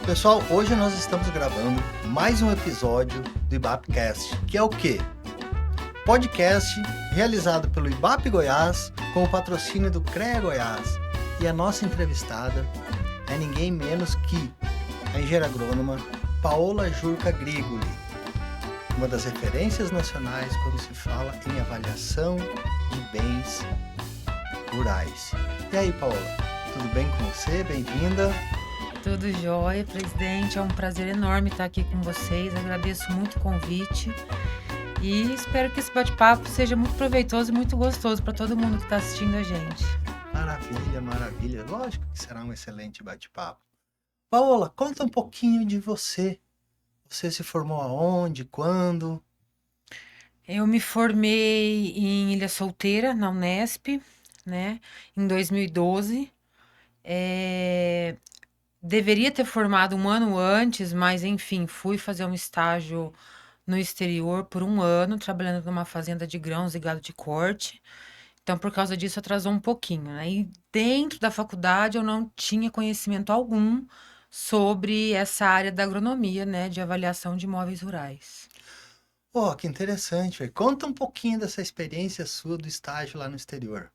Pessoal, hoje nós estamos gravando mais um episódio do IBAPcast, que é o quê? Podcast realizado pelo IBAP Goiás com o patrocínio do CREA Goiás. E a nossa entrevistada é ninguém menos que a engenheira agrônoma Paola Jurka Grigoli, uma das referências nacionais quando se fala em avaliação de bens rurais. E aí, Paola, tudo bem com você? Bem-vinda. Tudo jóia, presidente. É um prazer enorme estar aqui com vocês. Agradeço muito o convite e espero que esse bate-papo seja muito proveitoso e muito gostoso para todo mundo que está assistindo a gente. Maravilha, maravilha. Lógico que será um excelente bate-papo. Paola, conta um pouquinho de você. Você se formou aonde, quando? Eu me formei em Ilha Solteira, na Unesp, né, em 2012. Deveria ter formado um ano antes, mas enfim, fui fazer um estágio no exterior por um ano, trabalhando numa fazenda de grãos e gado de corte. Então, por causa disso, atrasou um pouquinho, né? E dentro da faculdade eu não tinha conhecimento algum sobre essa área da agronomia, né, de avaliação de imóveis rurais. Oh, que interessante, velho. Conta um pouquinho dessa experiência sua do estágio lá no exterior.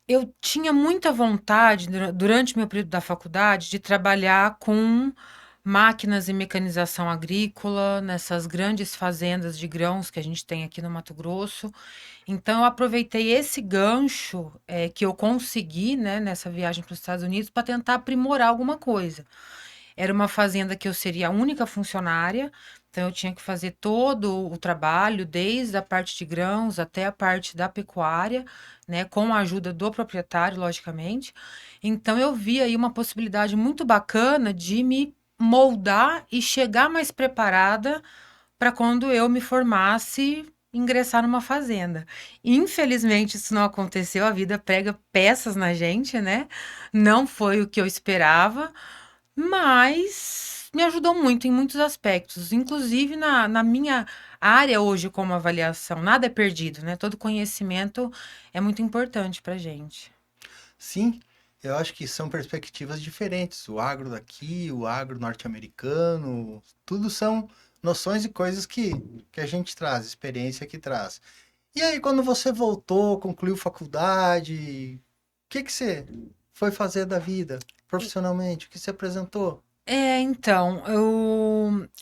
Eu tinha muita vontade, durante meu período da faculdade, de trabalhar com máquinas e mecanização agrícola, nessas grandes fazendas de grãos que a gente tem aqui no Mato Grosso. Então, eu aproveitei esse gancho, que eu consegui, né, nessa viagem para os Estados Unidos, para tentar aprimorar alguma coisa. Era uma fazenda que eu seria a única funcionária, então eu tinha que fazer todo o trabalho, desde a parte de grãos até a parte da pecuária, né, com a ajuda do proprietário, logicamente. Então eu vi aí uma possibilidade muito bacana de me moldar e chegar mais preparada para quando eu me formasse ingressar numa fazenda. Infelizmente isso não aconteceu, a vida prega peças na gente, né? Não foi o que eu esperava, mas me ajudou muito em muitos aspectos, inclusive na minha área hoje como avaliação. Nada é perdido, né? Todo conhecimento é muito importante para gente. Sim, eu acho que são perspectivas diferentes. O agro daqui, o agro norte-americano, tudo são noções e coisas que a gente traz, experiência que traz. E aí, quando você voltou, concluiu faculdade, o que que você foi fazer da vida profissionalmente? O que você apresentou? Então,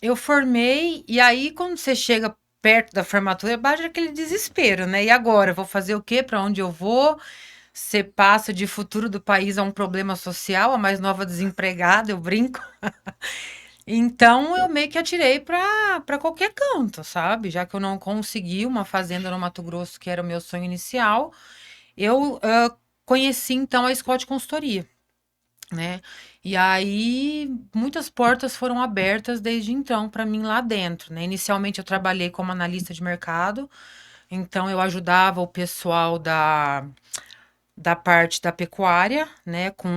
eu formei, e aí quando você chega perto da formatura, bate aquele desespero, né? E agora? Vou fazer o quê? Para onde eu vou? Você passa de futuro do país a um problema social, a mais nova desempregada, eu brinco. Então eu meio que atirei para qualquer canto, sabe? Já que eu não consegui uma fazenda no Mato Grosso, que era o meu sonho inicial, eu conheci então a escola de consultoria, né? E aí muitas portas foram abertas desde então para mim lá dentro, né? Inicialmente eu trabalhei como analista de mercado, então eu ajudava o pessoal da parte da pecuária, né, com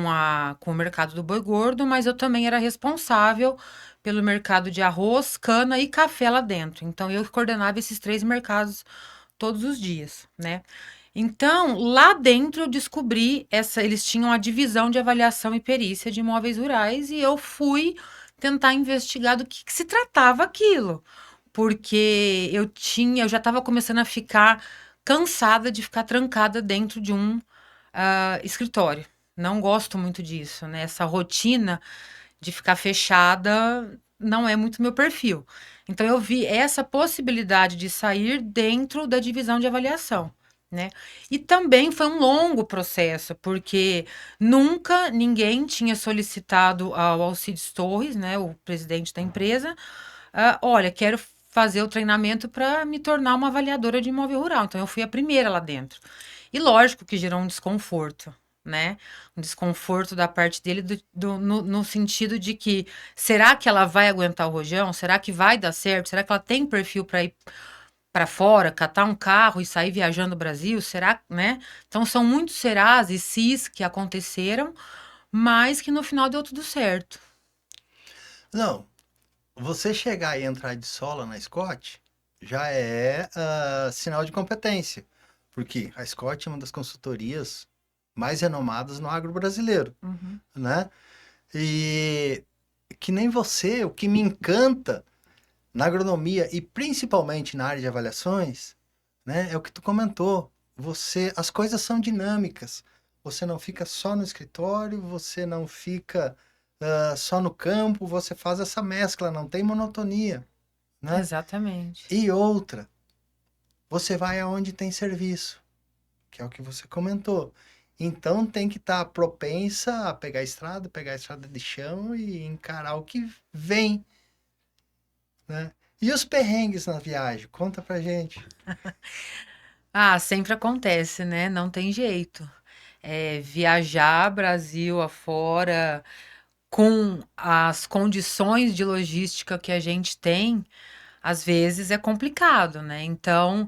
o mercado do boi gordo, mas eu também era responsável pelo mercado de arroz, cana e café lá dentro. Então eu coordenava esses três mercados todos os dias, né? Então, lá dentro eu descobri eles tinham a divisão de avaliação e perícia de imóveis rurais e eu fui tentar investigar do que se tratava aquilo, porque eu já estava começando a ficar cansada de ficar trancada dentro de um escritório. Não gosto muito disso, né? Essa rotina de ficar fechada não é muito meu perfil. Então eu vi essa possibilidade de sair dentro da divisão de avaliação, né? E também foi um longo processo, porque nunca ninguém tinha solicitado ao Alcides Torres, né, o presidente da empresa, olha, quero fazer o treinamento para me tornar uma avaliadora de imóvel rural. Então eu fui a primeira lá dentro. E lógico que gerou um desconforto, né? Um desconforto da parte dele no sentido de que será que ela vai aguentar o rojão? Será que vai dar certo? Será que ela tem perfil para ir para fora, catar um carro e sair viajando o Brasil? Será, né? Então são muitos serás e sis que aconteceram, mas que no final deu tudo certo. Não, você chegar e entrar de sola na Scott já é sinal de competência, porque a Scott é uma das consultorias mais renomadas no agro brasileiro, Uhum. né? E que nem você, o que me encanta na agronomia e principalmente na área de avaliações, né, é o que tu comentou. As coisas são dinâmicas. Você não fica só no escritório, você não fica só no campo, você faz essa mescla, não tem monotonia, né? Exatamente. E outra, você vai aonde tem serviço, que é o que você comentou. Então tem que estar propensa a pegar a estrada de chão e encarar o que vem, né? E os perrengues na viagem? Conta pra gente. Ah, sempre acontece, né? Não tem jeito. Viajar Brasil afora com as condições de logística que a gente tem, às vezes é complicado, né? Então,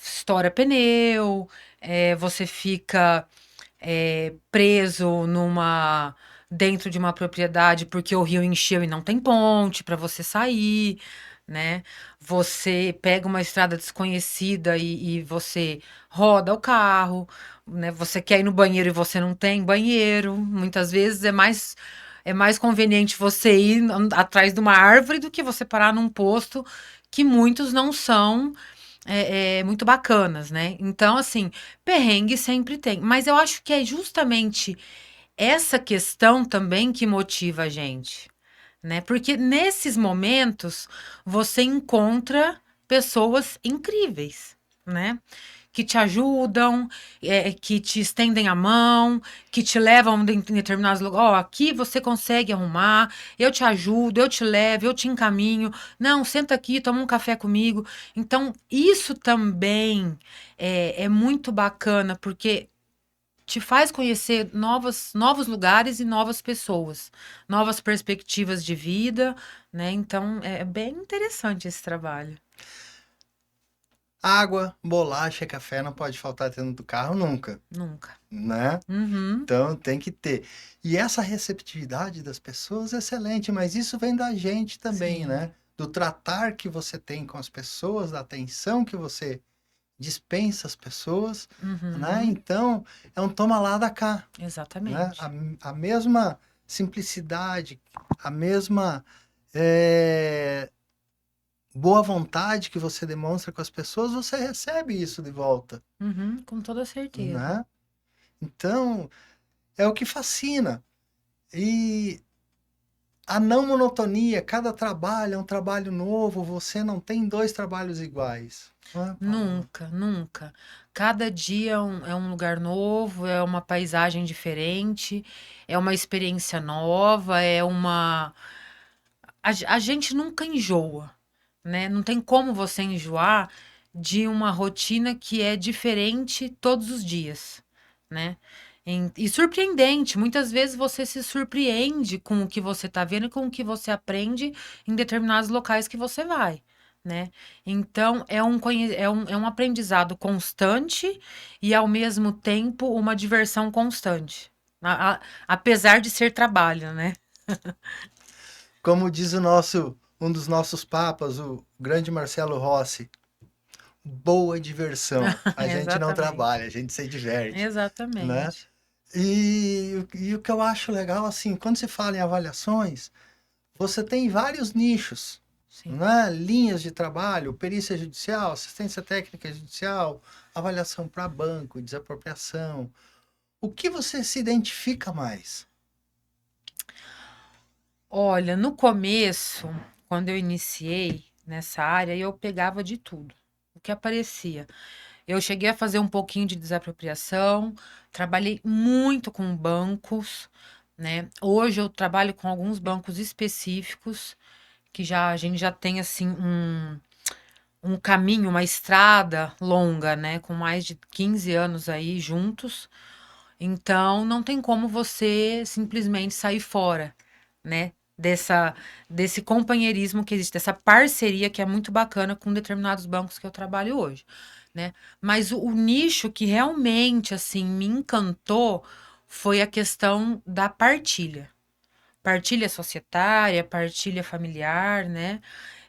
estoura pneu, você fica preso dentro de uma propriedade porque o rio encheu e não tem ponte para você sair, né? Você pega uma estrada desconhecida e você roda o carro, né? Você quer ir no banheiro e você não tem banheiro. Muitas vezes é mais conveniente você ir atrás de uma árvore do que você parar num posto que muitos não são muito bacanas, né? Então, assim, perrengue sempre tem. Mas eu acho que é justamente essa questão também que motiva a gente, né? Porque nesses momentos você encontra pessoas incríveis, né? Que te ajudam, que te estendem a mão, que te levam em determinados lugares. Ó, aqui você consegue arrumar, eu te ajudo, eu te levo, eu te encaminho. Não, senta aqui, toma um café comigo. Então, isso também é muito bacana, porque te faz conhecer novos lugares e novas pessoas, novas perspectivas de vida, né? Então, é bem interessante esse trabalho. Água, bolacha, café não pode faltar dentro do carro nunca, Nunca. né? Uhum, Então tem que ter. E essa receptividade das pessoas é excelente, mas isso vem da gente também, sim. né? Do tratar que você tem com as pessoas, da atenção que você dispensa às pessoas, né? Uhum, Então é um toma lá da cá, né? exatamente. A mesma simplicidade, a mesma eh, boa vontade que você demonstra com as pessoas, você recebe isso de volta, Uhum, com toda certeza. né? Então, é o que fascina. E a não monotonia, cada trabalho é um trabalho novo, você não tem dois trabalhos iguais. Não é, Paula? Nunca, nunca. Cada dia é um lugar novo, é uma paisagem diferente, é uma experiência nova, a gente nunca enjoa, né? Não tem como você enjoar de uma rotina que é diferente todos os dias, né? E surpreendente, muitas vezes você se surpreende com o que você está vendo e com o que você aprende em determinados locais que você vai, né? Então é um aprendizado constante e ao mesmo tempo uma diversão constante, apesar de ser trabalho, né? Como diz um dos nossos papas, o grande Marcelo Rossi, boa diversão. A gente não Exatamente. trabalha, a gente se diverte, né? Exatamente. E o que eu acho legal, assim, quando se fala em avaliações, você tem vários nichos, Sim. né? Linhas de trabalho, perícia judicial, assistência técnica judicial, avaliação para banco, desapropriação. O que você se identifica mais? Olha, no começo, quando eu iniciei nessa área, eu pegava de tudo, o que aparecia. Eu cheguei a fazer um pouquinho de desapropriação, trabalhei muito com bancos, né? Hoje eu trabalho com alguns bancos específicos, que a gente já tem assim um caminho, uma estrada longa, né? Com mais de 15 anos aí juntos. Então, não tem como você simplesmente sair fora, né? Desse companheirismo que existe, dessa parceria que é muito bacana com determinados bancos que eu trabalho hoje, né? Mas o nicho que realmente, assim, me encantou foi a questão da partilha. Partilha societária, partilha familiar, né?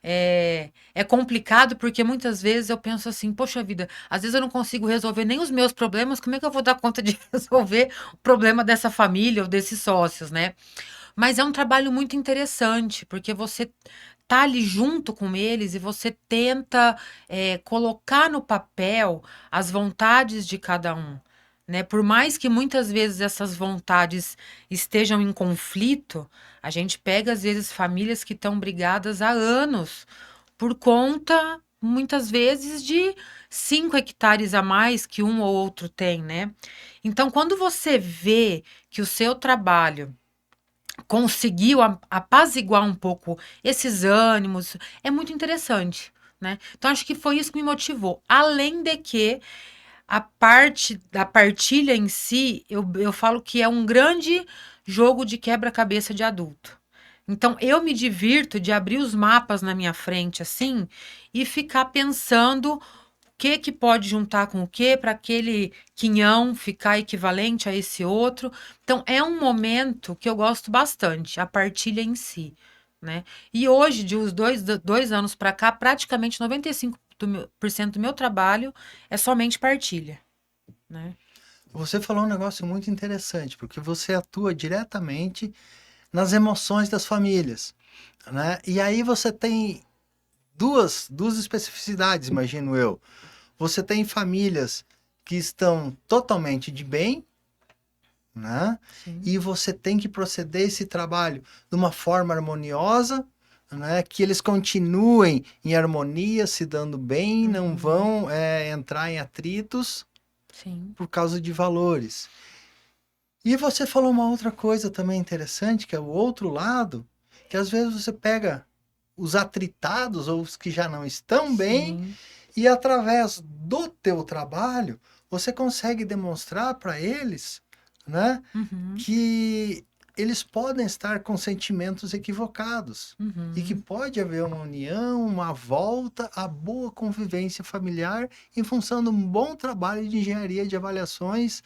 É complicado porque muitas vezes eu penso assim, poxa vida, às vezes eu não consigo resolver nem os meus problemas, como é que eu vou dar conta de resolver o problema dessa família ou desses sócios, né? Mas é um trabalho muito interessante, porque você tá ali junto com eles e você tenta colocar no papel as vontades de cada um, né? Por mais que muitas vezes essas vontades estejam em conflito, a gente pega às vezes famílias que estão brigadas há anos por conta, muitas vezes, de 5 hectares a mais que um ou outro tem, né? Então, quando você vê que o seu trabalho conseguiu apaziguar um pouco esses ânimos, é muito interessante, né? Então, acho que foi isso que me motivou. Além de que a parte da partilha em si, eu falo que é um grande jogo de quebra-cabeça de adulto. Então, eu me divirto de abrir os mapas na minha frente, assim, e ficar pensando o que pode juntar com o que para aquele quinhão ficar equivalente a esse outro. Então, é um momento que eu gosto bastante, a partilha em si, né? E hoje, de uns 2 anos para cá, praticamente 95% do meu trabalho é somente partilha, né? Você falou um negócio muito interessante, porque você atua diretamente nas emoções das famílias, né? E aí você tem duas especificidades, imagino eu. Você tem famílias que estão totalmente de bem, né? Sim. E você tem que proceder esse trabalho de uma forma harmoniosa, né? Que eles continuem em harmonia, se dando bem, não Uhum. vão entrar em atritos Sim. por causa de valores. E você falou uma outra coisa também interessante, que é o outro lado, que às vezes você pega os atritados ou os que já não estão bem Sim. e através do teu trabalho você consegue demonstrar para eles, né, Uhum. que eles podem estar com sentimentos equivocados e que Uhum. pode haver uma união, uma volta à boa convivência familiar em função de um bom trabalho de engenharia de avaliações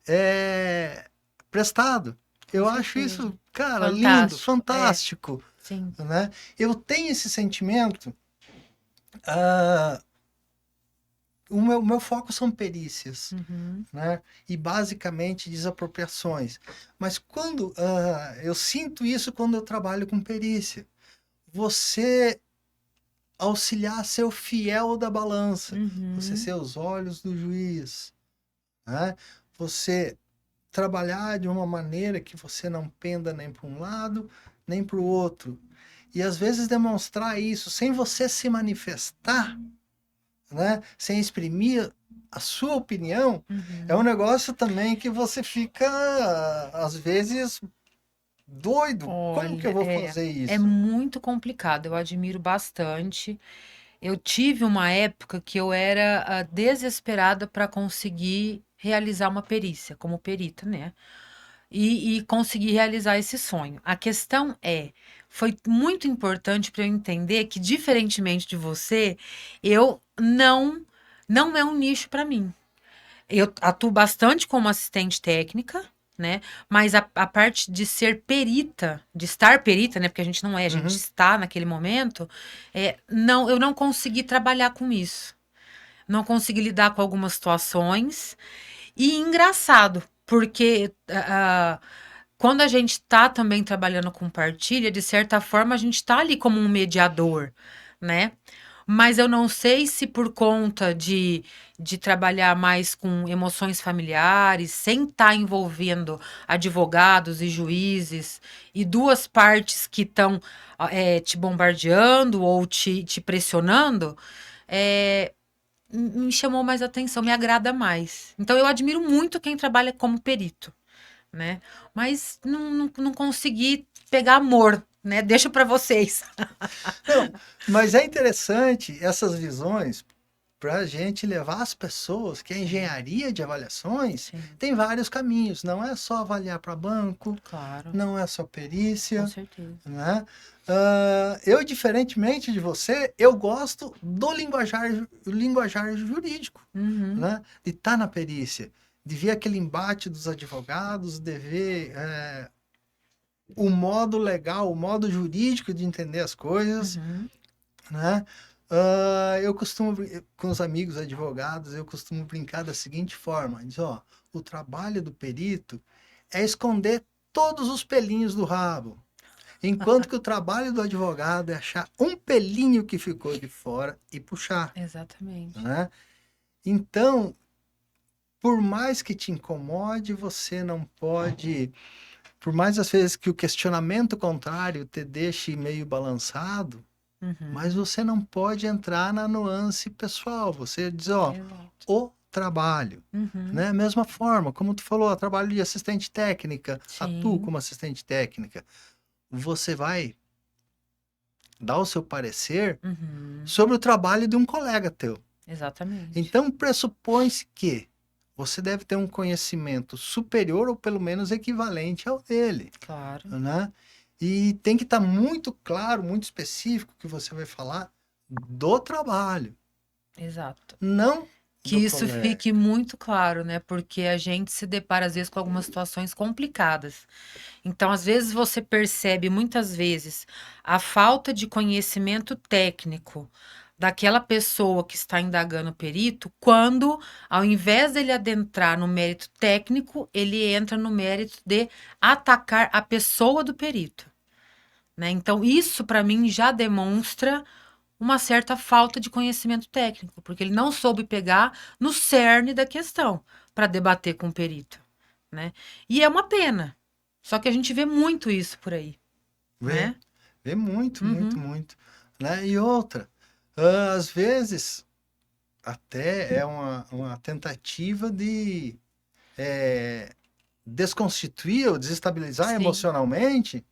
é, prestado. Com Eu acho certeza. isso, cara, lindo, Fantástico. É, fantástico, sim. né? Eu tenho esse sentimento. ah, o meu foco são perícias, Uhum. né? E basicamente desapropriações. Mas quando eu sinto isso quando eu trabalho com perícia, você auxiliar ser o fiel da balança, você Uhum. ser os olhos do juiz, né? Você trabalhar de uma maneira que você não penda nem para um lado, nem para o outro. E às vezes demonstrar isso sem você se manifestar, né? Sem exprimir a sua opinião, é um Uhum. negócio também que você fica, às vezes, doido. Como que eu Olha, vou fazer é isso? muito complicado. Eu admiro bastante. Eu tive uma época que eu era desesperada para conseguir realizar uma perícia, como perita, né? E conseguir realizar esse sonho. A questão foi muito importante para eu entender que, diferentemente de você, eu não é um nicho para mim. Eu atuo bastante como assistente técnica, né? Mas a parte de ser perita, de estar perita, né? Porque a gente não é, a gente Uhum. está naquele momento, não, eu não consegui trabalhar com isso. Não consegui lidar com algumas situações. E engraçado, porque quando a gente está também trabalhando com partilha, de certa forma a gente está ali como um mediador, né? Mas eu não sei se por conta de trabalhar mais com emoções familiares, sem estar envolvendo advogados e juízes, e duas partes que estão te bombardeando ou te pressionando, é, me chamou mais atenção, me agrada mais. Então eu admiro muito quem trabalha como perito, né? Mas não consegui pegar amor, né? Deixa para vocês. Não, mas é interessante essas visões para a gente levar as pessoas que a Sim, engenharia de avaliações sim, tem vários caminhos. Não é só avaliar para banco, claro, não é só com perícia, certeza. né? Eu, diferentemente de você, eu gosto do linguajar jurídico, Uhum, né? De estar na perícia, de ver aquele embate dos advogados, de ver o modo legal, o modo jurídico de entender as coisas, uhum, né? Eu costumo, com os amigos advogados, eu costumo brincar da seguinte forma: diz, ó, o trabalho do perito é esconder todos os pelinhos do rabo. Enquanto que o trabalho do advogado é achar um pelinho que ficou de fora e puxar, Exatamente. né? Então, por mais que te incomode, você não pode... Por mais às vezes que o questionamento contrário te deixe meio balançado, mas você não pode entrar na nuance pessoal. Você diz, ó, Exato. o trabalho, né? Mesma forma, como tu falou, trabalho de assistente técnica, atuo Sim. como assistente técnica. Você vai dar o seu parecer sobre o trabalho de um colega teu. Exatamente. Então, pressupõe-se que você deve ter um conhecimento superior ou pelo menos equivalente ao dele, Claro. né? E tem que estar muito claro, muito específico que você vai falar do trabalho, Exato. não Que do isso colega. fique muito claro, né? Porque a gente se depara, às vezes, com algumas situações complicadas. Então, às vezes, você percebe, muitas vezes, a falta de conhecimento técnico daquela pessoa que está indagando o perito, quando, ao invés dele adentrar no mérito técnico, ele entra no mérito de atacar a pessoa do perito, né? Então, isso, para mim, já demonstra uma certa falta de conhecimento técnico, porque ele não soube pegar no cerne da questão para debater com o perito, né? E é uma pena. Só que a gente vê muito isso por aí, Vê, né? vê muito, Uhum. muito, muito, né? E outra, às vezes até é uma tentativa de desconstituir ou desestabilizar Sim, emocionalmente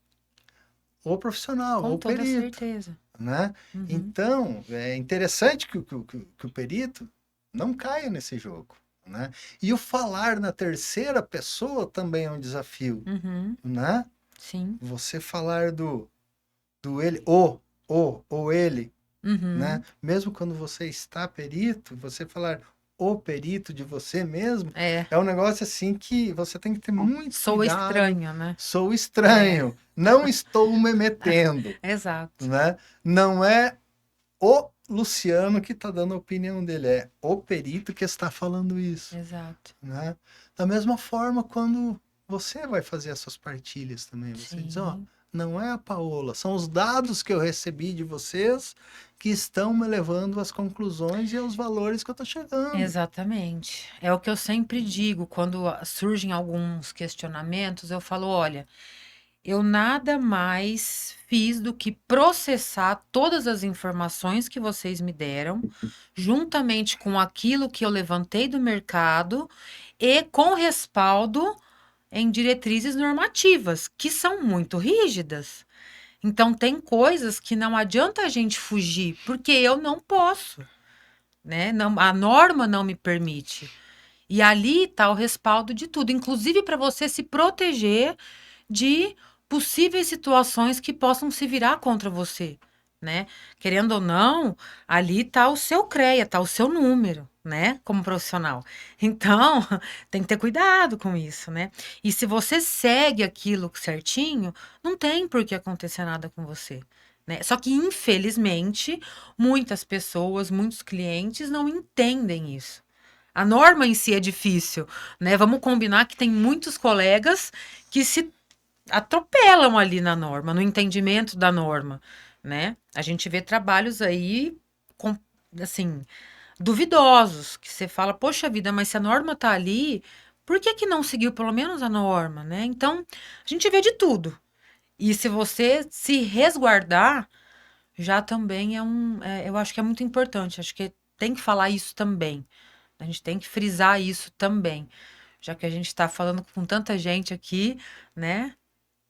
o profissional, com ou o toda perito, certeza. né? Uhum. Então, é interessante que o perito não caia nesse jogo, né? E o falar na terceira pessoa também é um desafio, Uhum. né? Sim. Você falar do ele, ou ele, né? Uhum. Mesmo quando você está perito, você falar o perito de você mesmo, É, é um negócio assim que você tem que ter muito sou cuidado. estranho, né? Sou estranho, não estou me metendo, Exato. né? Não é o Luciano que está dando a opinião dele, é o perito que está falando isso, Exato. né? Da mesma forma, quando você vai fazer as suas partilhas também, você diz, ó, Sim. não é a Paola, são os dados que eu recebi de vocês que estão me levando às conclusões e aos valores que eu estou chegando. Exatamente. É o que eu sempre digo quando surgem alguns questionamentos, eu falo, olha, eu nada mais fiz do que processar todas as informações que vocês me deram, juntamente com aquilo que eu levantei do mercado e com respaldo em diretrizes normativas, que são muito rígidas. Então, tem coisas que não adianta a gente fugir, porque eu não posso, né? Não, a norma não me permite. E ali está o respaldo de tudo, inclusive para você se proteger de possíveis situações que possam se virar contra você, né? Querendo ou não, ali está o seu CREA, está o seu número, né? Como profissional. Então, tem que ter cuidado com isso, né? E se você segue aquilo certinho, não tem por que acontecer nada com você. Né? Só que, infelizmente, muitas pessoas, muitos clientes não entendem isso. A norma em si é difícil, né? Vamos combinar que tem muitos colegas que se atropelam ali na norma, no entendimento da norma, né? A gente vê trabalhos aí, assim, duvidosos, que você fala, poxa vida, mas se a norma tá ali, por que que não seguiu pelo menos a norma, né? Então, a gente vê de tudo. E se você se resguardar, já também eu acho que é muito importante, acho que tem que falar isso também. A gente tem que frisar isso também, já que a gente está falando com tanta gente aqui, né?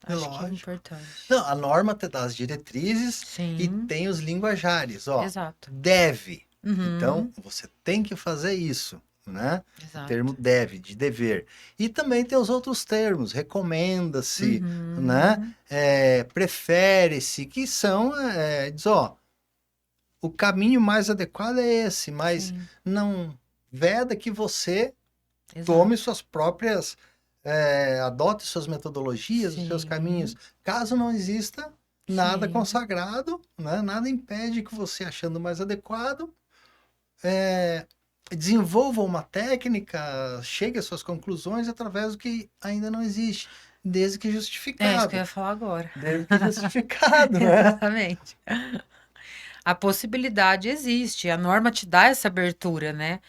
É Acho que é lógico. importante. Não, a norma te dá as diretrizes e Sim, tem os linguajares, ó. exato. Deve. Então, Uhum, você tem que fazer isso, né? O termo exato. deve, de dever. E também tem os outros termos, recomenda-se, né? Uhum, Prefere-se, que são, diz, ó, o caminho mais adequado é esse, mas sim, não veda que você tome exato. suas próprias, adote suas metodologias, os seus caminhos. Sim, Caso não exista nada sim, consagrado, né? Nada impede que você, achando mais adequado, é, desenvolva uma técnica, chegue às suas conclusões através do que ainda não existe. desde que É isso que eu justificado. ia falar agora. Desde que justificado, né? Exatamente. A possibilidade existe, a norma te dá essa abertura, né?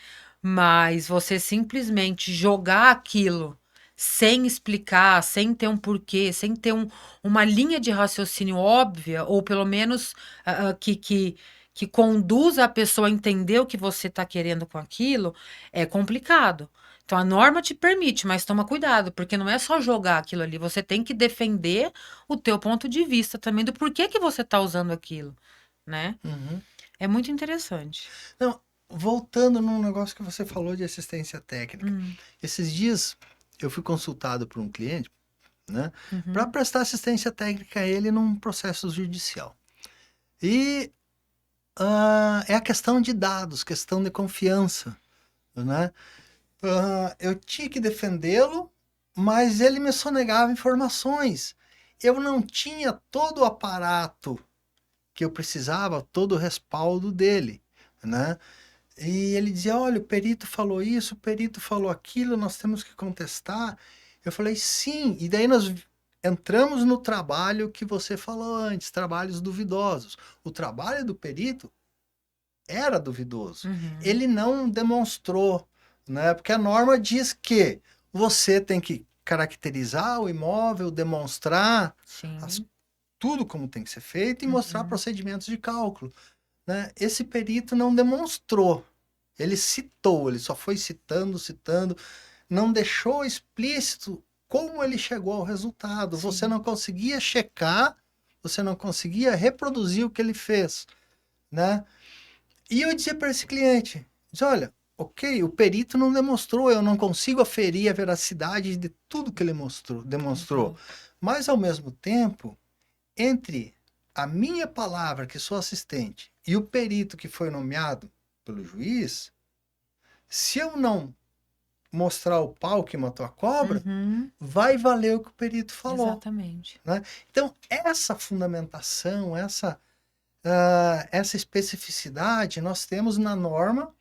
Mas você simplesmente jogar aquilo sem explicar, sem ter um porquê, sem ter uma linha de raciocínio óbvia, ou pelo menos que conduza a pessoa a entender o que você está querendo com aquilo, é complicado. Então a norma te permite, mas toma cuidado, porque não é só jogar aquilo ali, você tem que defender o teu ponto de vista também do porquê que você está usando aquilo, né? Uhum. É muito interessante. Não, voltando num negócio que você falou de assistência técnica. Hum, Esses dias eu fui consultado por um cliente, né, para uhum, prestar assistência técnica a ele num processo judicial. E é a questão de dados, questão de confiança, né? Eu tinha que defendê-lo, mas ele me sonegava informações. Eu não tinha todo o aparato que eu precisava, todo o respaldo dele, né? E ele dizia: olha, o perito falou isso, o perito falou aquilo, nós temos que contestar. Eu falei: sim. E daí nós entramos no trabalho que você falou antes, trabalhos duvidosos. O trabalho do perito era duvidoso. uhum. Ele não demonstrou, né? Porque a norma diz que você tem que caracterizar o imóvel, demonstrar as- Sim. tudo como tem que ser feito e mostrar Uhum. procedimentos de cálculo, né? Esse perito não demonstrou. Ele citou, ele só foi citando, citando, não deixou explícito como ele chegou ao resultado. Você Sim. não conseguia checar, você não conseguia reproduzir o que ele fez, né? E eu dizia para esse cliente, diz, olha, ok, o perito não demonstrou, eu não consigo aferir a veracidade de tudo que ele demonstrou. Exato. Mas, ao mesmo tempo, entre a minha palavra, que sou assistente, e o perito que foi nomeado pelo juiz, se eu não mostrar o pau que matou a cobra, Uhum. vai valer o que o perito falou, Exatamente. né? Então, essa fundamentação, essa especificidade, nós temos na norma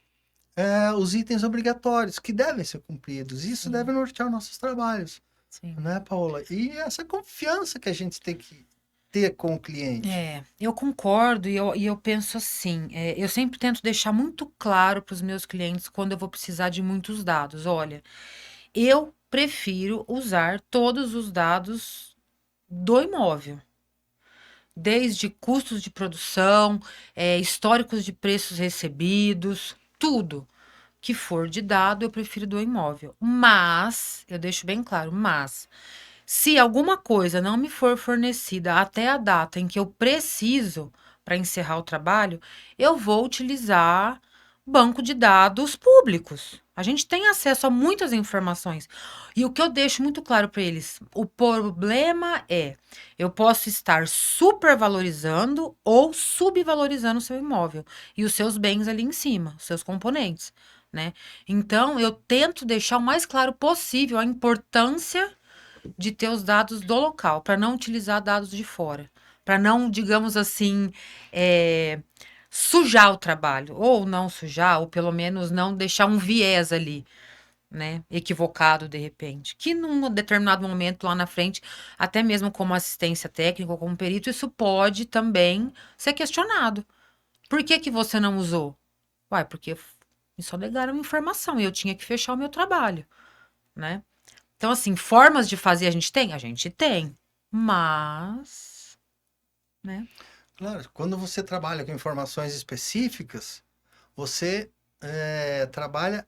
os itens obrigatórios que devem ser cumpridos. Isso deve Sim. nortear nossos trabalhos, Sim. né, Paola? E essa confiança que a gente tem que ter com o cliente. Eu concordo e eu penso assim, eu sempre tento deixar muito claro para os meus clientes quando eu vou precisar de muitos dados. Olha, eu prefiro usar todos os dados do imóvel, desde custos de produção, históricos de preços recebidos, tudo que for de dado, eu prefiro do imóvel. Mas, eu deixo bem claro, mas se alguma coisa não me for fornecida até a data em que eu preciso para encerrar o trabalho, eu vou utilizar banco de dados públicos. A gente tem acesso a muitas informações. E o que eu deixo muito claro para eles, o problema é, eu posso estar supervalorizando ou subvalorizando o seu imóvel e os seus bens ali em cima, os seus componentes, né? Então, eu tento deixar o mais claro possível a importância de ter os dados do local, para não utilizar dados de fora, para não, digamos assim, eh, sujar o trabalho, ou não sujar, ou pelo menos não deixar um viés ali, né, equivocado de repente, que num determinado momento lá na frente, até mesmo como assistência técnica ou como perito, isso pode também ser questionado. Por que que você não usou? Uai, porque me só negaram informação e eu tinha que fechar o meu trabalho, né? Então, assim, formas de fazer a gente tem? A gente tem. Mas, né? Claro, quando você trabalha com informações específicas, você trabalha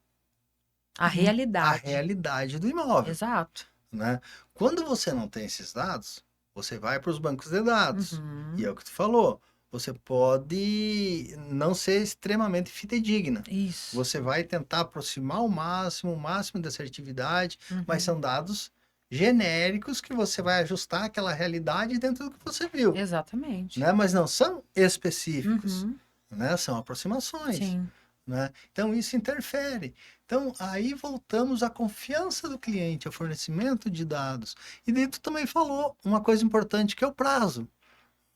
A a realidade. realidade do imóvel, Exato. né? Quando você não tem esses dados, você vai para os bancos de dados. E é Uhum. o que tu falou. Você pode não ser extremamente fidedigna. Isso. Você vai tentar aproximar o máximo de assertividade, mas Uhum. são dados genéricos que você vai ajustar aquela realidade dentro do que você viu, Exatamente. né? Mas não são específicos, Uhum. né? São aproximações, Sim. né? Então isso interfere. Então aí voltamos à confiança do cliente, ao fornecimento de dados. E daí tu também falou uma coisa importante que é o prazo,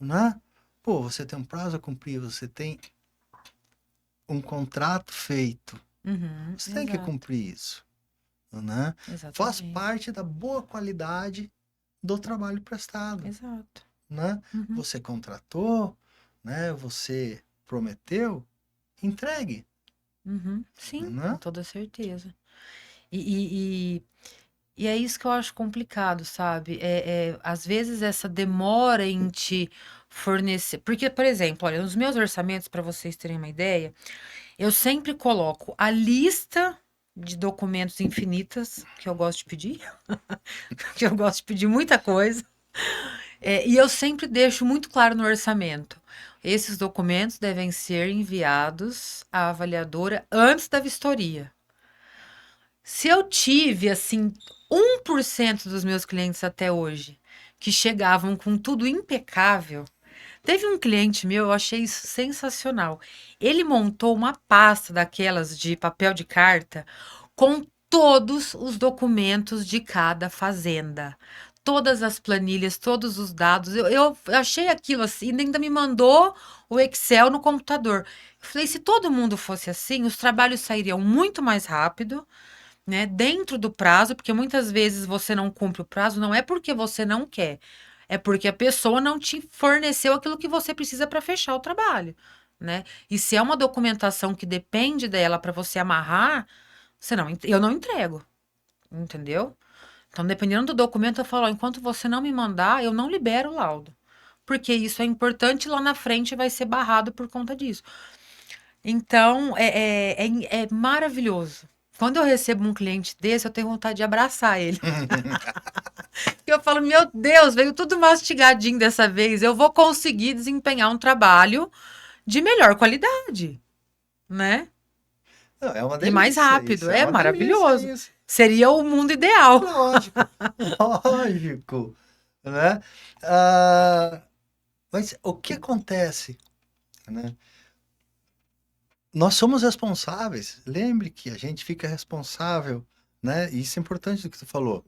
né? Pô, você tem um prazo a cumprir, você tem um contrato feito, Uhum. você tem que Exato. cumprir isso, né? Faz Exatamente. parte da boa qualidade do trabalho prestado, Exato. né? Uhum. Você contratou, né? Você prometeu, entregue, Uhum. Sim, com né? toda certeza. E, e, e, e é isso que eu acho complicado, sabe? Às vezes essa demora em te fornecer. Porque, por exemplo, olha, nos meus orçamentos, para vocês terem uma ideia, eu sempre coloco a lista de documentos infinitas que eu gosto de pedir, que eu gosto de pedir muita coisa. E eu sempre deixo muito claro no orçamento. Esses documentos devem ser enviados à avaliadora antes da vistoria. Se eu tive, assim, 1% dos meus clientes até hoje que chegavam com tudo impecável, teve um cliente meu, eu achei isso sensacional. Ele montou uma pasta daquelas de papel de carta com todos os documentos de cada fazenda. Todas as planilhas, todos os dados. Eu achei aquilo assim, ainda me mandou o Excel no computador. Eu falei, se todo mundo fosse assim, os trabalhos sairiam muito mais rápido, né, dentro do prazo, porque muitas vezes você não cumpre o prazo, não é porque você não quer, é porque a pessoa não te forneceu aquilo que você precisa para fechar o trabalho, né? E se é uma documentação que depende dela para você amarrar, eu não entrego, entendeu? Então, dependendo do documento, eu falo, ó, enquanto você não me mandar, eu não libero o laudo. Porque isso é importante, lá na frente vai ser barrado por conta disso. Então, é maravilhoso. Quando eu recebo um cliente desse, eu tenho vontade de abraçar ele. Porque eu falo, meu Deus, veio tudo mastigadinho dessa vez. Eu vou conseguir desempenhar um trabalho de melhor qualidade, né? Não, é uma E mais delícia rápido. isso, é É uma delícia maravilhoso. isso. Seria o mundo ideal. Lógico, lógico, né? Ah, mas o que acontece, né? Nós somos responsáveis. Lembre que a gente fica responsável, né? Isso é importante do que tu falou.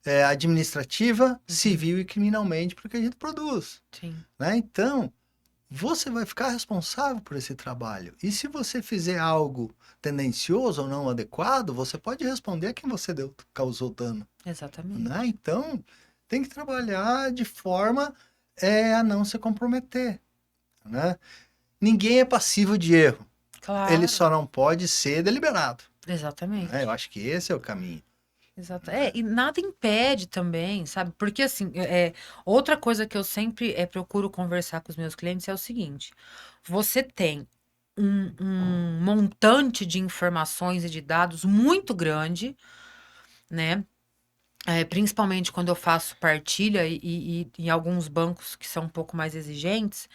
É administrativa, civil e criminalmente porque a gente produz, Sim, né? Então, você vai ficar responsável por esse trabalho. E se você fizer algo tendencioso ou não adequado, você pode responder a quem você causou dano, né? exatamente. Então, tem que trabalhar de forma a não se comprometer, né? Ninguém é passivo de erro. Ele Claro, só não pode ser deliberado, né? Eu exatamente. acho que esse é o caminho. Exato. E nada impede também, sabe? Porque assim, outra coisa que eu sempre procuro conversar com os meus clientes é o seguinte: você tem um montante de informações e de dados muito grande, né? Principalmente quando eu faço partilha e em alguns bancos que são um pouco mais exigentes,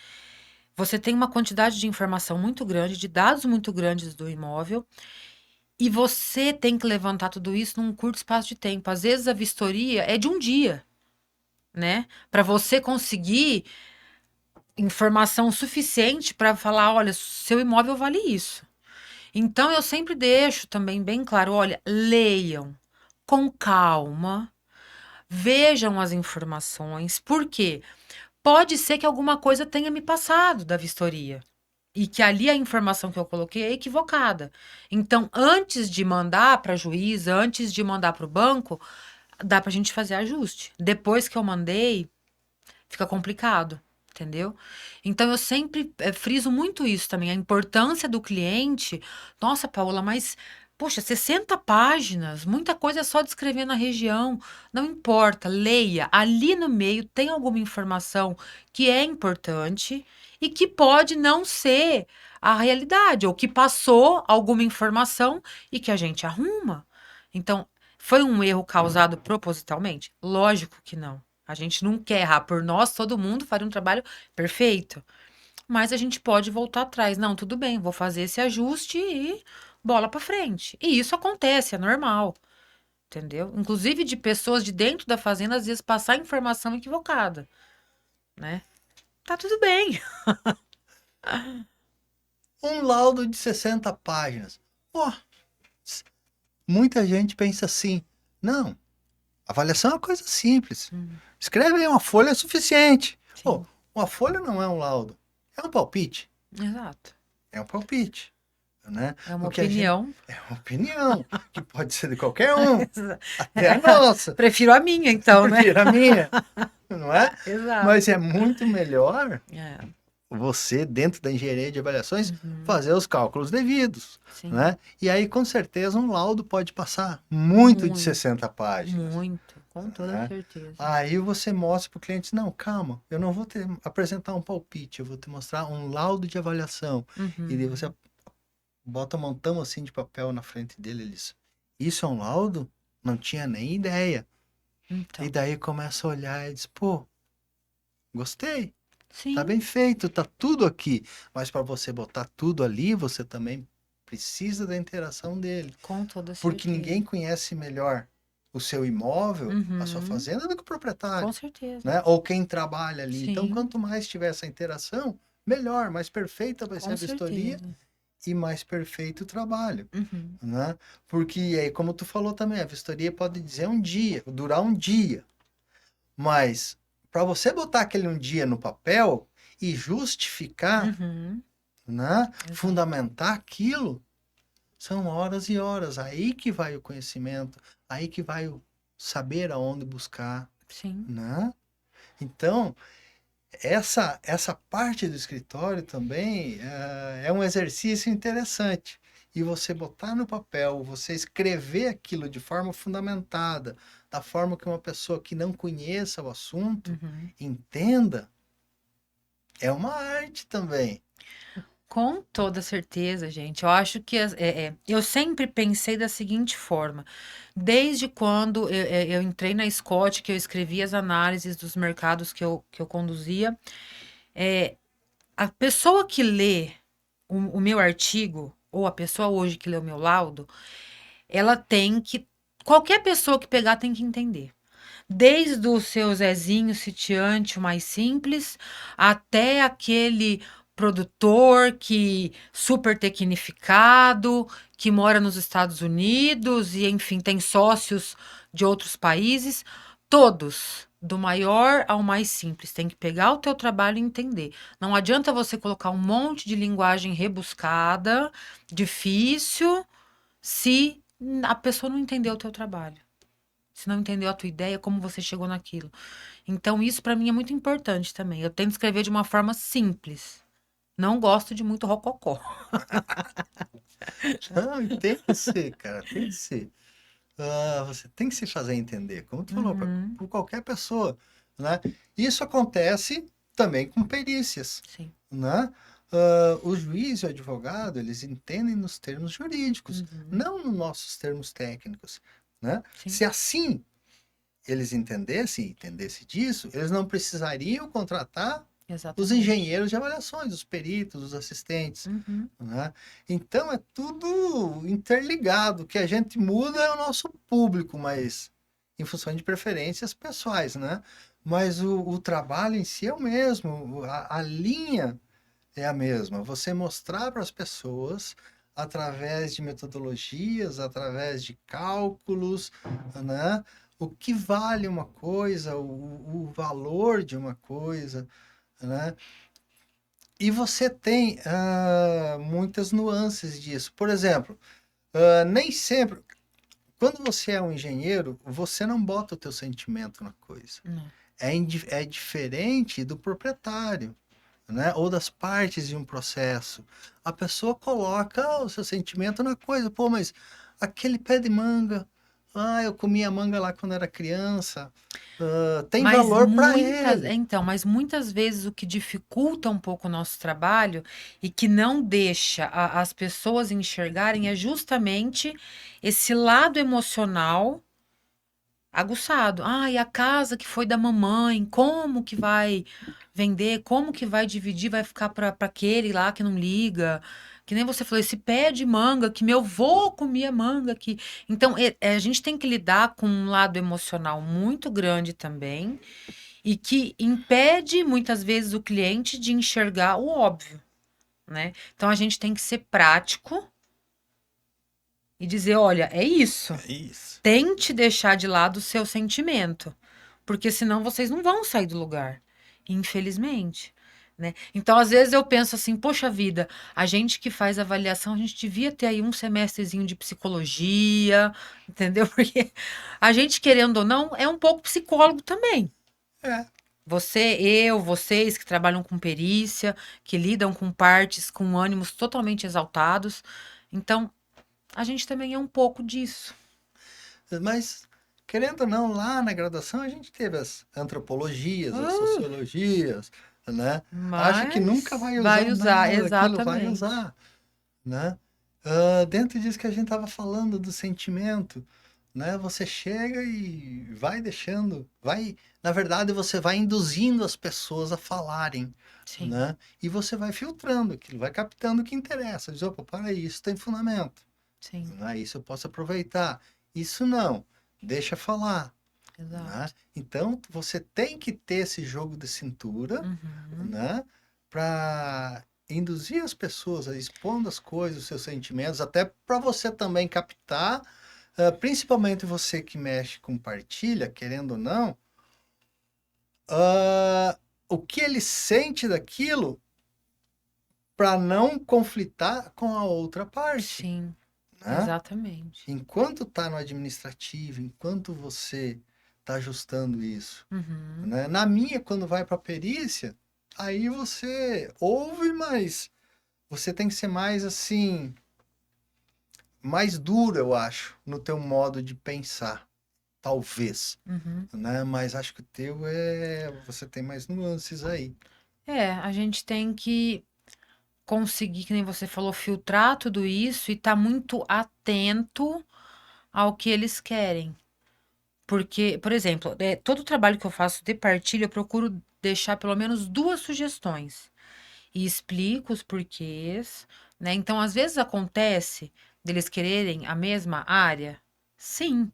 você tem uma quantidade de informação muito grande, de dados muito grandes do imóvel. E você tem que levantar tudo isso num curto espaço de tempo. Às vezes a vistoria é de um dia, né? Para você conseguir informação suficiente para falar, olha, seu imóvel vale isso. Então eu sempre deixo também bem claro, olha, leiam com calma, vejam as informações, porque pode ser que alguma coisa tenha me passado da vistoria. E que ali a informação que eu coloquei é equivocada. Então, antes de mandar para a juíza, antes de mandar para o banco, dá para a gente fazer ajuste. Depois que eu mandei, fica complicado, entendeu? Então, eu sempre friso muito isso também, a importância do cliente. Nossa, Paula, mas, poxa, 60 páginas, muita coisa é só descrever na região. Não importa, leia. Ali no meio tem alguma informação que é importante e que pode não ser a realidade, ou que passou alguma informação e que a gente arruma. Então, foi um erro causado propositalmente? Lógico que não. A gente não quer errar por nós, todo mundo faria um trabalho perfeito. Mas a gente pode voltar atrás. Não, tudo bem, vou fazer esse ajuste e bola para frente. E isso acontece, é normal, entendeu? Inclusive de pessoas de dentro da fazenda às vezes passar informação equivocada, né? Tá tudo bem. Um laudo de 60 páginas. Ó, muita gente pensa assim, não, avaliação é uma coisa simples. Hum, Escreve aí uma folha é suficiente. Pô, sim, uma folha não é um laudo, é um palpite. exato. É um palpite. né? É uma O que a gente... opinião. É uma opinião, que pode ser de qualquer um, até a nossa. Prefiro a minha, então, né? Prefiro a minha, não é? Exato. Mas é muito melhor É. você, dentro da engenharia de avaliações, Uhum. fazer os cálculos devidos, Sim. né? E aí, com certeza, um laudo pode passar muito de 60 páginas. Muito, com toda né? certeza. Aí você mostra para o cliente, não, calma, eu não vou te apresentar um palpite, eu vou te mostrar um laudo de avaliação. Uhum. E daí você bota um montão assim de papel na frente dele, eles, isso é um laudo? Não tinha nem ideia. Então. E daí começa a olhar e diz, pô, gostei. Sim. Tá bem feito, tá tudo aqui. Mas para você botar tudo ali, você também precisa da interação dele. Com toda certeza. Porque ninguém conhece melhor o seu imóvel, a sua fazenda, do que o proprietário. Com certeza. Né? Ou quem trabalha ali. Sim. Então, quanto mais tiver essa interação, melhor, mais perfeita vai ser a vistoria e mais perfeito o trabalho. Uhum. Né? Porque aí, como tu falou também, a vistoria pode dizer um dia, durar um dia. Mas para você botar aquele um dia no papel e justificar, né? Fundamentar aquilo, são horas e horas. Aí que vai o conhecimento, aí que vai o saber aonde buscar. Sim. Né? Então, essa parte do escritório também é um exercício interessante. E você botar no papel, você escrever aquilo de forma fundamentada, da forma que uma pessoa que não conheça o assunto entenda, é uma arte também. Com toda certeza, gente. Eu acho que eu sempre pensei da seguinte forma. Desde quando eu entrei na Scott, que eu escrevi as análises dos mercados que eu conduzia, a pessoa que lê o meu artigo, ou a pessoa hoje que lê o meu laudo, ela tem que. Qualquer pessoa que pegar tem que entender. Desde o seu Zezinho sitiante, o mais simples, até aquele produtor que super tecnificado, que mora nos Estados Unidos e, enfim, tem sócios de outros países, todos, do maior ao mais simples, tem que pegar o teu trabalho e entender. Não adianta você colocar um monte de linguagem rebuscada, difícil, se a pessoa não entendeu o teu trabalho. Se não entendeu a tua ideia, como você chegou naquilo. Então, isso para mim é muito importante também. Eu tento escrever de uma forma simples. Não gosto de muito rococó. Não, tem que ser, cara, tem que ser. Você tem que se fazer entender, como tu falou, por qualquer pessoa, né? Isso acontece também com perícias, Sim. né? O juiz e o advogado, eles entendem nos termos jurídicos, não nos nossos termos técnicos, né? Sim. Se assim eles entendessem disso, eles não precisariam contratar os engenheiros de avaliações, os peritos, os assistentes. Né? Então é tudo interligado. O que a gente muda é o nosso público, mas em função de preferências pessoais, né? Mas o trabalho em si é o mesmo, a linha é a mesma. Você mostrar para as pessoas, através de metodologias, através de cálculos, né? O que vale uma coisa, o valor de uma coisa, né? E você tem muitas nuances disso. Por exemplo, nem sempre... Quando você é um engenheiro, você não bota o teu sentimento na coisa. É diferente do proprietário, né? Ou das partes de um processo. A pessoa coloca o seu sentimento na coisa. Pô, mas aquele pé de manga... eu comia manga lá quando era criança. Tem valor para ele. Então, mas muitas vezes o que dificulta um pouco o nosso trabalho e que não deixa as pessoas enxergarem é justamente esse lado emocional aguçado. E a casa que foi da mamãe, como que vai vender, como que vai dividir, vai ficar para aquele lá que não liga. Que nem você falou, esse pé de manga, que meu vô comia manga aqui. Então, a gente tem que lidar com um lado emocional muito grande também e que impede muitas vezes o cliente de enxergar o óbvio, né? Então, a gente tem que ser prático e dizer, olha, é isso. É isso. Tente deixar de lado o seu sentimento, porque senão vocês não vão sair do lugar, infelizmente. né? Então, às vezes eu penso assim, poxa vida, a gente que faz avaliação, a gente devia ter aí um semestrezinho de psicologia, entendeu? Porque a gente, querendo ou não, é um pouco psicólogo também. É, Você, eu, vocês que trabalham com perícia, que lidam com partes com ânimos totalmente exaltados. Então, a gente também é um pouco disso. mas, querendo ou não, lá na graduação a gente teve as antropologias, as Uh, sociologias, né? Acha que nunca mas vai usar vai usar, nada daquilo, vai exatamente. usar, né? Dentro disso que a gente estava falando do sentimento, né? Você chega e vai deixando, vai, na verdade, você vai induzindo as pessoas a falarem, Sim, né? E você vai filtrando aquilo, vai captando o que interessa. Diz, opa, para aí, isso tem fundamento, sim, né? Isso eu posso aproveitar. Isso não, deixa falar, né? exato. Então, você tem que ter esse jogo de cintura, Uhum, né? Para induzir as pessoas a expondo as coisas, os seus sentimentos, até para você também captar, principalmente você que mexe com partilha, querendo ou não, o que ele sente daquilo para não conflitar com a outra parte, sim, né? exatamente. Enquanto está no administrativo, enquanto você está ajustando isso, Uhum, né? Na minha, quando vai para a perícia, aí você ouve, mas você tem que ser mais assim, mais duro, eu acho, no teu modo de pensar, talvez, uhum. né? Mas acho que o teu é, você tem mais nuances aí. É, a gente tem que conseguir, que nem você falou, filtrar tudo isso e estar muito atento ao que eles querem. Porque, por exemplo, todo o trabalho que eu faço de partilha, eu procuro deixar pelo menos duas sugestões e explico os porquês, né? Então, às vezes acontece deles quererem a mesma área, sim,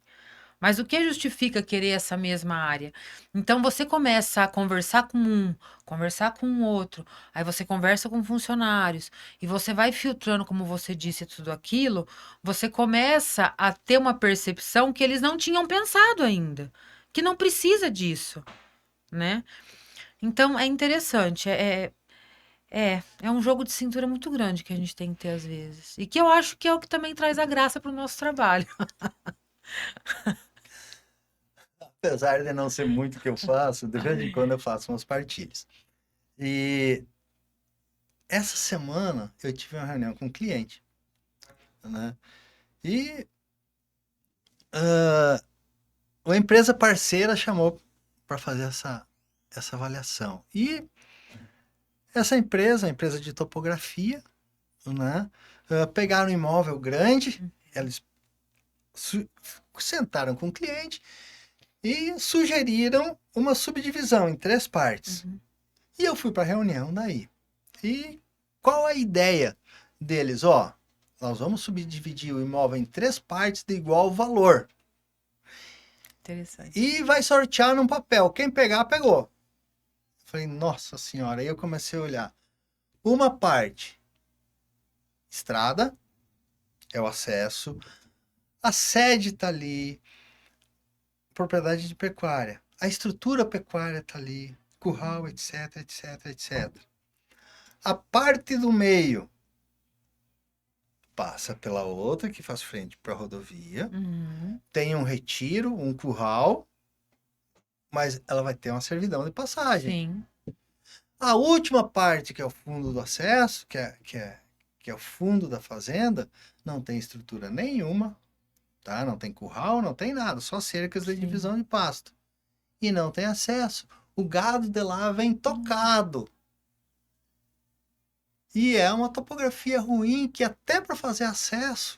mas o que justifica querer essa mesma área? Então você começa a conversar com um, conversar com o outro, aí você conversa com funcionários e você vai filtrando, como você disse, tudo aquilo, você começa a ter uma percepção que eles não tinham pensado ainda, que não precisa disso, né? Então é interessante, é um jogo de cintura muito grande que a gente tem que ter às vezes. E que eu acho que é o que também traz a graça para o nosso trabalho. Apesar de não ser muito o que eu faço, de vez em quando eu faço umas partilhas. E essa semana eu tive uma reunião com um cliente, né? E ah, uma empresa parceira chamou para fazer essa avaliação. E essa empresa, a empresa de topografia, né? Pegaram um imóvel grande, eles su- sentaram com o cliente e sugeriram uma subdivisão em três partes. Uhum. E eu fui para a reunião daí. E qual a ideia deles? Ó, nós vamos subdividir o imóvel em três partes de igual valor. Interessante. E vai sortear num papel. Quem pegar, pegou. Falei, nossa senhora. Aí eu comecei a olhar. Uma parte, estrada, é o acesso. A sede está ali, propriedade de pecuária. A estrutura pecuária está ali, curral, etc, etc, etc. A parte do meio passa pela outra, que faz frente para a rodovia. Uhum. Tem um retiro, um curral, mas ela vai ter uma servidão de passagem. Sim. A última parte, que é o fundo do acesso, que é o fundo da fazenda, não tem estrutura nenhuma, tá? Não tem curral, não tem nada, só cercas de Sim. divisão de pasto. E não tem acesso. O gado de lá vem tocado. E é uma topografia ruim que até para fazer acesso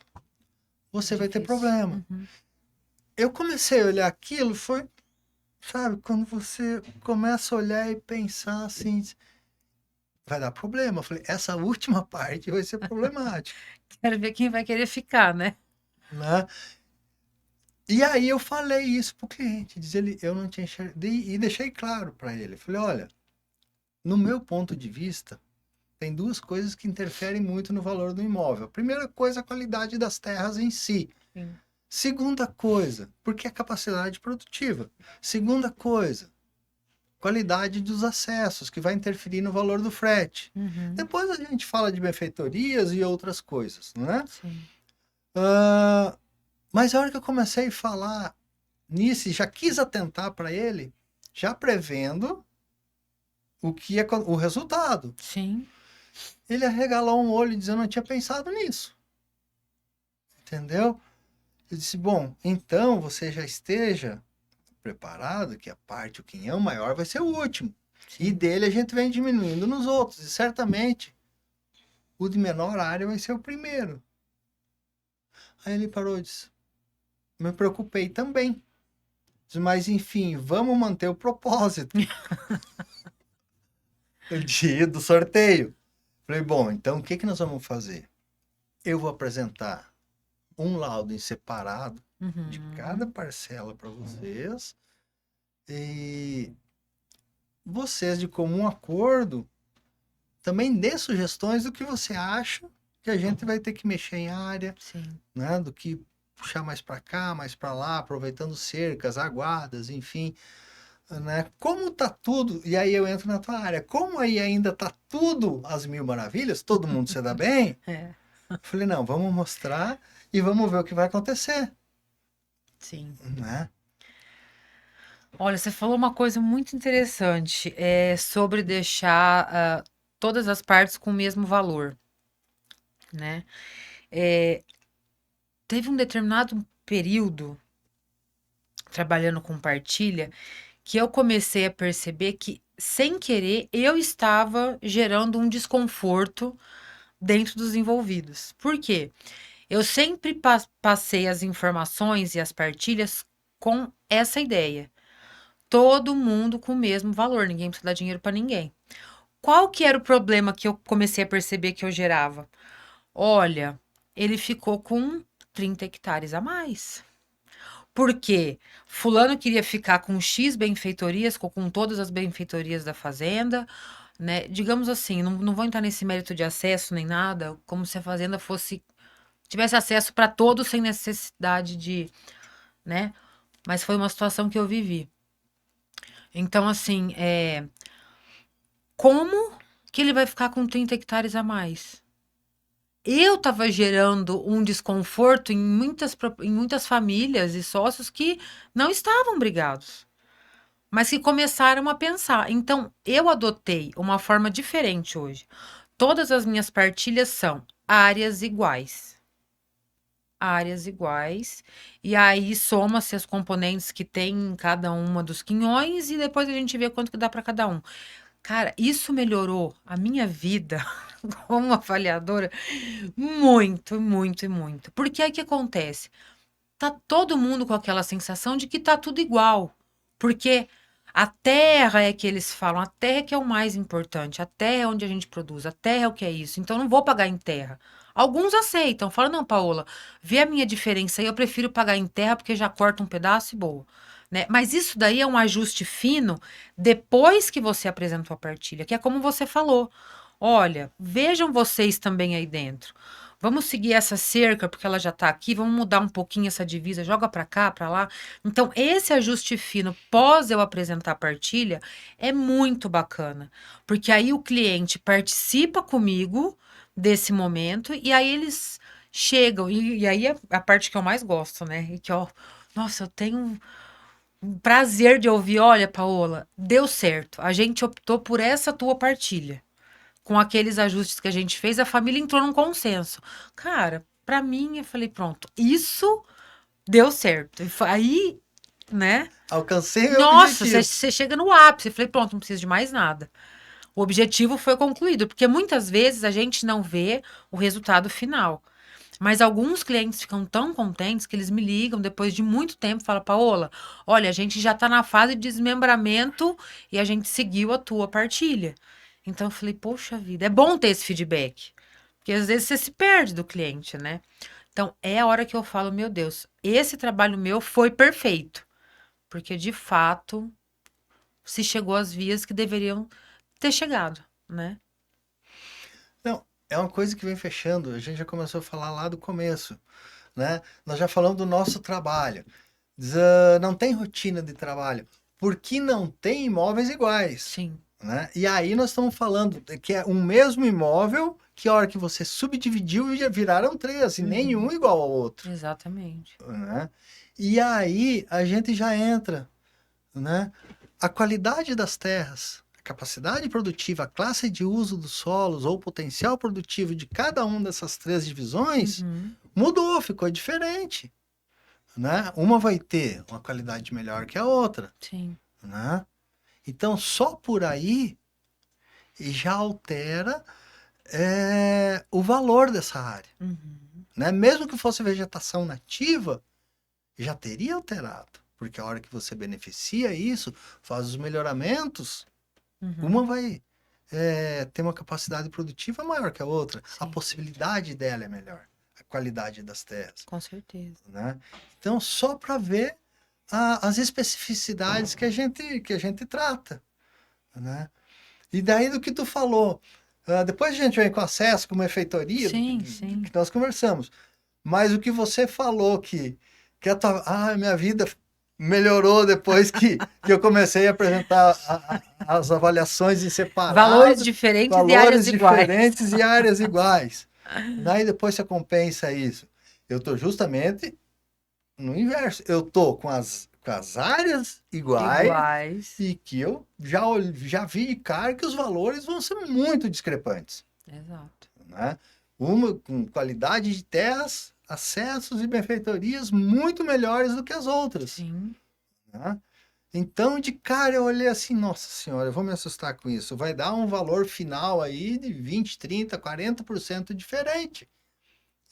você vai ter Difícil. problema. Uhum. Eu comecei a olhar aquilo, foi, sabe, quando você começa a olhar e pensar assim, vai dar problema. Eu falei, essa última parte vai ser problemática, Quero ver quem vai querer ficar, né? né? E aí eu falei isso pro cliente, diz ele, eu não tinha enxergado, e deixei claro para ele. Falei, olha, no meu ponto de vista, tem duas coisas que interferem muito no valor do imóvel. A primeira coisa, a qualidade das terras em si. Sim. Segunda coisa, porque é a capacidade produtiva. Segunda coisa, qualidade dos acessos, que vai interferir no valor do frete. Uhum. Depois a gente fala de benfeitorias e outras coisas, né? Sim. Mas a hora que eu comecei a falar nisso, e já quis atentar para ele, já prevendo o que é o resultado. Sim. Ele arregalou um olho dizendo: eu não tinha pensado nisso. Entendeu? Eu disse: bom, então você já esteja preparado que a parte, o quinhão maior vai ser o último. Sim. E dele a gente vem diminuindo nos outros. E certamente o de menor área vai ser o primeiro. Aí ele parou e disse: me preocupei também. Disse: mas enfim, vamos manter o propósito do sorteio. Falei: bom, então o que, que nós vamos fazer? Eu vou apresentar um laudo em separado de cada parcela para vocês. E vocês, de comum acordo, também dê sugestões do que você acha que a gente vai ter que mexer em área, Sim. né? Do que puxar mais para cá, mais para lá, aproveitando cercas, aguadas, enfim, né? Como tá tudo, e aí eu entro na tua área, como aí ainda tá tudo às mil maravilhas, todo mundo se dá bem, falei: não, vamos mostrar e vamos ver o que vai acontecer. Sim. Né? Olha, você falou uma coisa muito interessante, sobre deixar todas as partes com o mesmo valor, né? Teve um determinado período trabalhando com partilha que eu comecei a perceber que, sem querer, eu estava gerando um desconforto dentro dos envolvidos. Por quê? Eu sempre passei as informações e as partilhas com essa ideia. Todo mundo com o mesmo valor, ninguém precisa dar dinheiro para ninguém. Qual que era o problema que eu comecei a perceber que eu gerava? Olha, ele ficou com 30 hectares a mais. Porque fulano queria ficar com X benfeitorias, com todas as benfeitorias da fazenda, né? Digamos assim, não vou entrar nesse mérito de acesso nem nada, como se a fazenda tivesse acesso para todos sem necessidade de, né? Mas foi uma situação que eu vivi. Então, assim, como que ele vai ficar com 30 hectares a mais? Eu estava gerando um desconforto em muitas famílias e sócios que não estavam brigados, mas que começaram a pensar. Então, eu adotei uma forma diferente hoje. Todas as minhas partilhas são áreas iguais. Áreas iguais. E aí soma-se as componentes que tem em cada uma dos quinhões e depois a gente vê quanto que dá para cada um. Cara, isso melhorou a minha vida como avaliadora muito, muito e muito. Porque aí o que acontece? Tá todo mundo com aquela sensação de que tá tudo igual. Porque a terra é que eles falam, a terra é que é o mais importante, a terra é onde a gente produz, a terra é o que é isso. Então eu não vou pagar em terra. Alguns aceitam, falam: não, Paola, vê a minha diferença aí, eu prefiro pagar em terra porque já corta um pedaço e boa. Né? Mas isso daí é um ajuste fino depois que você apresentou a partilha, que é como você falou. Olha, vejam vocês também aí dentro. Vamos seguir essa cerca porque ela já está aqui, vamos mudar um pouquinho essa divisa, joga para cá, para lá. Então, esse ajuste fino pós eu apresentar a partilha é muito bacana, porque aí o cliente participa comigo desse momento e aí eles chegam, e aí é a parte que eu mais gosto, né? E que, ó, nossa, eu tenho um prazer de ouvir: olha, Paola, deu certo, a gente optou por essa tua partilha. Com aqueles ajustes que a gente fez, a família entrou num consenso. Cara, pra mim, eu falei: pronto, isso deu certo. Aí, né? Alcancei o meu Nossa, objetivo. você chega no ápice. Eu falei: pronto, não preciso de mais nada. O objetivo foi concluído, porque muitas vezes a gente não vê o resultado final. Mas alguns clientes ficam tão contentes que eles me ligam depois de muito tempo e falam: Paola, olha, a gente já está na fase de desmembramento e a gente seguiu a tua partilha. Então eu falei: poxa vida, é bom ter esse feedback. Porque às vezes você se perde do cliente, né? Então é a hora que eu falo: meu Deus, esse trabalho meu foi perfeito. Porque de fato se chegou às vias que deveriam ter chegado, né? Não, é uma coisa que vem fechando. A gente já começou a falar lá do começo, né? Nós já falamos do nosso trabalho. Não tem rotina de trabalho. porque não tem imóveis iguais, Sim. né? E aí nós estamos falando que é um mesmo imóvel que a hora que você subdividiu já viraram 3, e nenhum igual ao outro, Exatamente. né? E aí a gente já entra, né? A qualidade das terras, a capacidade produtiva, a classe de uso dos solos ou o potencial produtivo de cada uma dessas 3 divisões mudou, ficou diferente, né? Uma vai ter uma qualidade melhor que a outra, Sim. né? Então, só por aí já altera o valor dessa área, né? Mesmo que fosse vegetação nativa, já teria alterado, porque a hora que você beneficia isso, faz os melhoramentos, uma vai ter uma capacidade produtiva maior que a outra, a Sim. possibilidade dela é melhor, a qualidade das terras, Com certeza. né? Então, só para ver as especificidades que a gente trata, né? E daí do que tu falou, depois a gente vem com acesso, com uma efeitoria, Sim, do sim. que nós conversamos, mas o que você falou que minha vida melhorou depois que eu comecei a apresentar as avaliações em Valores separado, diferentes e áreas valores iguais. diferentes e áreas iguais. Daí depois você compensa isso. Eu estou justamente no inverso. Eu estou com as áreas iguais Iguais. e que eu já vi de cara que os valores vão ser muito discrepantes, Exato. né? Uma com qualidade de terras, acessos e benfeitorias muito melhores do que as outras, Sim. né? Então, de cara, eu olhei assim, nossa senhora, eu vou me assustar com isso. Vai dar um valor final aí de 20, 30, 40% diferente.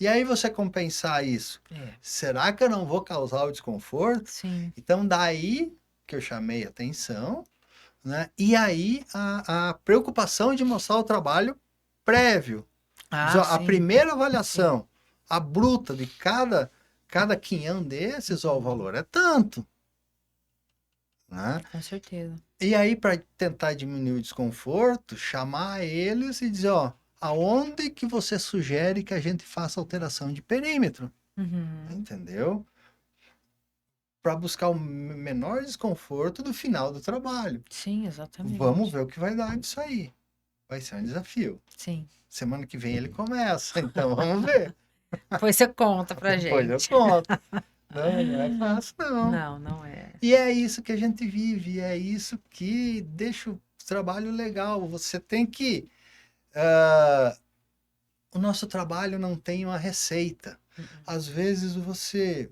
E aí você compensar isso. Será que eu não vou causar o desconforto? Sim. Então, daí que eu chamei a atenção, né? E aí a preocupação de mostrar o trabalho prévio. A Sim. primeira avaliação, a bruta de cada quinhão desses, ó, o valor é tanto, né? Com certeza. E aí, para tentar diminuir o desconforto, chamar eles e dizer, ó, aonde que você sugere que a gente faça alteração de perímetro? Entendeu? Para buscar o menor desconforto do final do trabalho. Sim, exatamente. Vamos ver o que vai dar disso aí. Vai ser um desafio. Sim. Semana que vem ele começa, então vamos ver. Depois você conta pra gente. Depois eu conto. Não é fácil, não. Não, não é. E é isso que a gente vive, é isso que deixa o trabalho legal. Você tem que... o nosso trabalho não tem uma receita. Às vezes você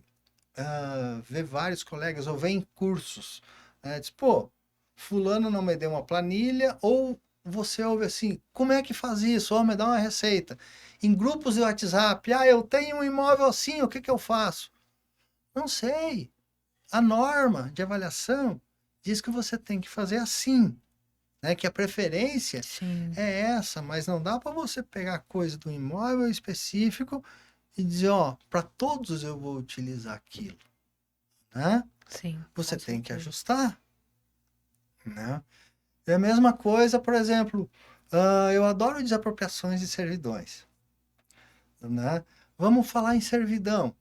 vê vários colegas ou vê em cursos, né? Diz, pô, fulano não me deu uma planilha, ou você ouve assim, como é que faz isso? Ó, me dá uma receita. Em grupos de WhatsApp, eu tenho um imóvel assim, o que que eu faço? Não sei. A norma de avaliação diz que você tem que fazer assim, né? Que a preferência é essa, mas não dá para você pegar coisa do imóvel específico e dizer, ó, para todos eu vou utilizar aquilo, né? Sim. Você tem que ajustar, né? É a mesma coisa, por exemplo, eu adoro desapropriações de servidões, né? Vamos falar em servidão.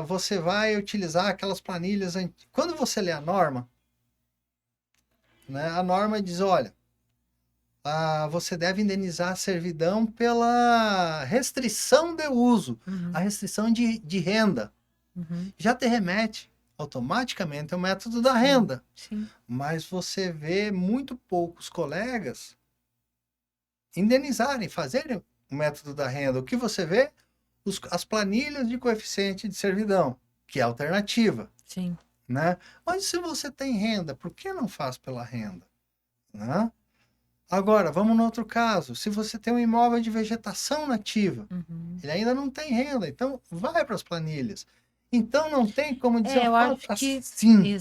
Você vai utilizar aquelas planilhas. Quando você lê a norma, né, a norma diz, olha, você deve indenizar a servidão pela restrição de uso, a restrição de renda. Já te remete automaticamente ao método da renda. Sim. Mas você vê muito poucos colegas indenizarem, fazerem o método da renda. O que você vê? As planilhas de coeficiente de servidão, que é alternativa. Sim. Né? Mas se você tem renda, por que não faz pela renda? Né? Agora, vamos no outro caso. Se você tem um imóvel de vegetação nativa, ele ainda não tem renda, então vai para as planilhas. Então não tem como dizer eu acho que assim.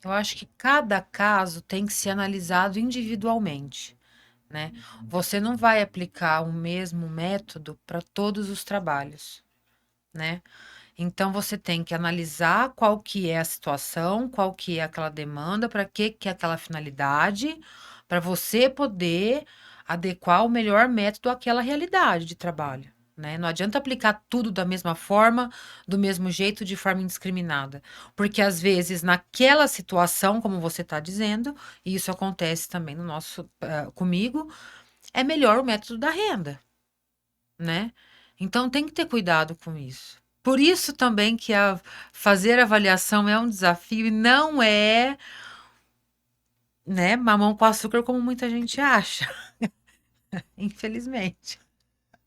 Eu acho que cada caso tem que ser analisado individualmente, né? Você não vai aplicar o mesmo método para todos os trabalhos, né? Então você tem que analisar qual que é a situação, qual que é aquela demanda, para que é aquela finalidade, para você poder adequar o melhor método àquela realidade de trabalho, né? Não adianta aplicar tudo da mesma forma, do mesmo jeito, de forma indiscriminada. Porque às vezes, naquela situação, como você está dizendo, e isso acontece também no nosso, comigo, é melhor o método da renda, né? Então tem que ter cuidado com isso. Por isso também que fazer avaliação é um desafio e não é, né, mamão com açúcar como muita gente acha, infelizmente.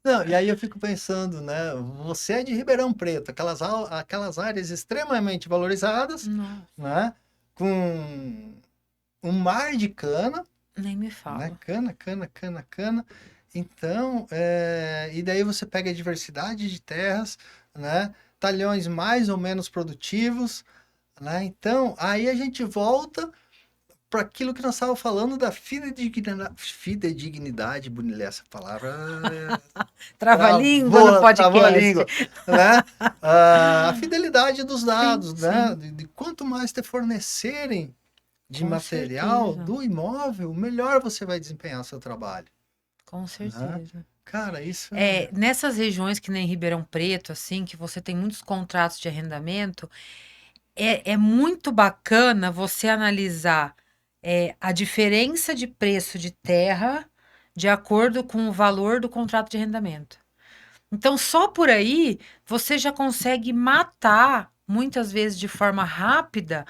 Não, e aí eu fico pensando, né? Você é de Ribeirão Preto, aquelas áreas extremamente valorizadas, Nossa, né? Com um mar de cana, nem me né? fala. Cana, cana, cana, cana. Então, e daí você pega a diversidade de terras, né? Talhões mais ou menos produtivos, né? Então, aí a gente volta para aquilo que nós estávamos falando da fidedignidade, bonita essa palavra, Trava-língua no travou a podcast. língua, né? A fidelidade dos Sim, dados, né? sim, De quanto mais te fornecerem de com material certeza, do imóvel, melhor você vai desempenhar seu trabalho, com né? certeza. Cara, isso É, nessas regiões que nem Ribeirão Preto, assim, que você tem muitos contratos de arrendamento, é muito bacana você analisar a diferença de preço de terra de acordo com o valor do contrato de arrendamento. Então, só por aí você já consegue matar, muitas vezes de forma rápida,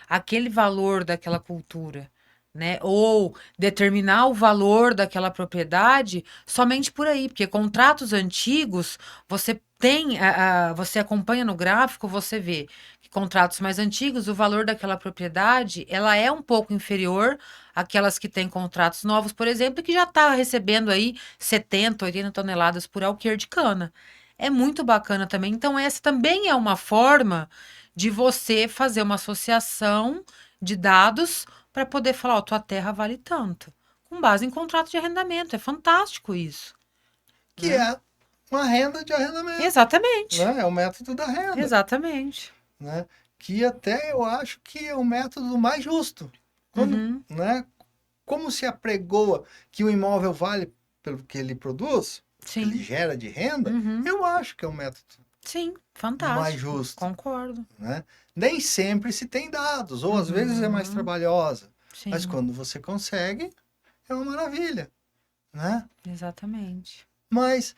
aquele valor daquela cultura, né? Ou determinar o valor daquela propriedade somente por aí, porque contratos antigos, você tem, você acompanha no gráfico, você vê que contratos mais antigos, o valor daquela propriedade, ela é um pouco inferior àquelas que têm contratos novos, por exemplo, que já está recebendo aí 70, 80 toneladas por alqueire de cana. É muito bacana também. Então, essa também é uma forma de você fazer uma associação de dados para poder falar, ó, tua terra vale tanto, com base em contrato de arrendamento. É fantástico isso, que né? é uma renda de arrendamento, Exatamente, né? É o método da renda, exatamente. né? Que até eu acho que é o método mais justo. Quando, Uhum, né? Como se apregoa que o imóvel vale pelo que ele produz, que ele sim, gera de renda, uhum, eu acho que é o método sim, mais fantástico, justo, concordo. né? Nem sempre se tem dados, ou às vezes é mais Uhum, trabalhosa, mas sim, quando você consegue, é uma maravilha, né? exatamente. Mas,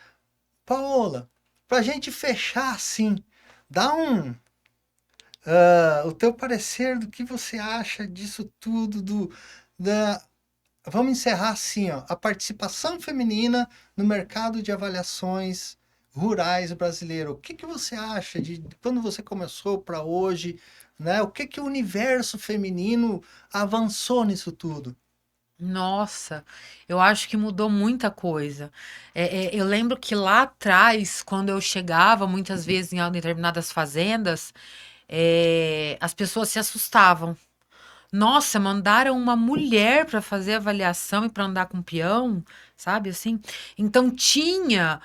Paola, para a gente fechar assim, dá o teu parecer do que você acha disso tudo, da, vamos encerrar assim, ó, a participação feminina no mercado de avaliações rurais brasileiro. O que que você acha de quando você começou para hoje, né? O que que o universo feminino avançou nisso tudo? Nossa, eu acho que mudou muita coisa. Eu lembro que lá atrás, quando eu chegava, muitas vezes em determinadas fazendas, as pessoas se assustavam. Nossa, mandaram uma mulher para fazer avaliação e para andar com peão, sabe assim? Então tinha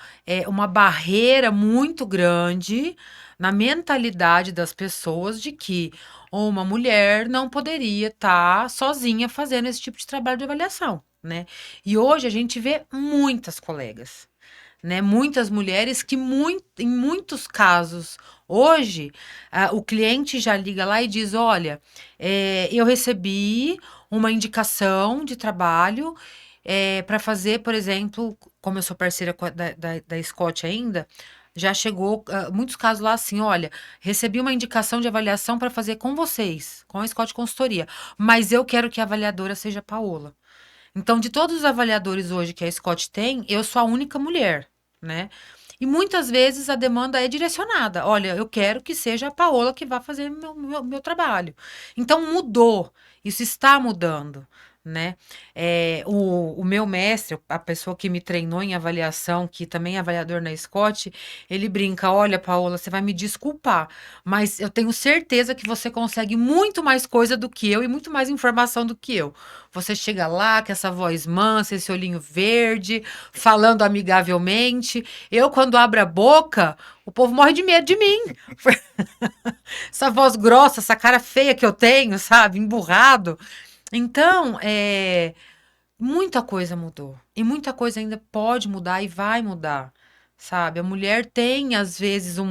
uma barreira muito grande na mentalidade das pessoas de que uma mulher não poderia estar sozinha fazendo esse tipo de trabalho de avaliação, né? E hoje a gente vê muitas colegas, né? Muitas mulheres que em muitos casos hoje o cliente já liga lá e diz, olha, eu recebi uma indicação de trabalho para fazer, por exemplo, como eu sou parceira da Scott ainda, já chegou muitos casos lá assim, olha, recebi uma indicação de avaliação para fazer com vocês, com a Scott Consultoria, mas eu quero que a avaliadora seja a Paola. Então, de todos os avaliadores hoje que a Scott tem, eu sou a única mulher, né? E muitas vezes a demanda é direcionada. Olha, eu quero que seja a Paola que vá fazer meu trabalho. Então, mudou. Isso está mudando, né? O meu mestre, a pessoa que me treinou em avaliação, que também é avaliador na Scott, ele brinca: olha, Paola, você vai me desculpar, mas eu tenho certeza que você consegue muito mais coisa do que eu e muito mais informação do que eu. Você chega lá com essa voz mansa, esse olhinho verde, falando amigavelmente. Eu, quando abro a boca, o povo morre de medo de mim. Essa voz grossa, essa cara feia que eu tenho, sabe? Emburrado. Então, muita coisa mudou. E muita coisa ainda pode mudar e vai mudar. sabe? A mulher tem, às vezes, a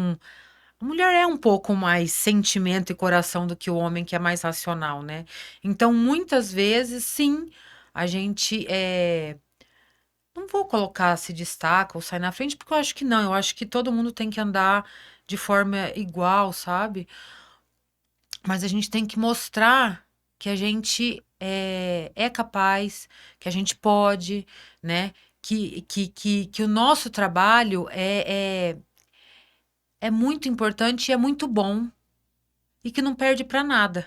mulher é um pouco mais sentimento e coração do que o homem, que é mais racional, né? Então, muitas vezes, sim, a gente não vou colocar se destaca ou sai na frente, porque eu acho que não. Eu acho que todo mundo tem que andar de forma igual, sabe? Mas a gente tem que mostrar que a gente é capaz, que a gente pode, né? Que o nosso trabalho é muito importante e é muito bom e que não perde para nada.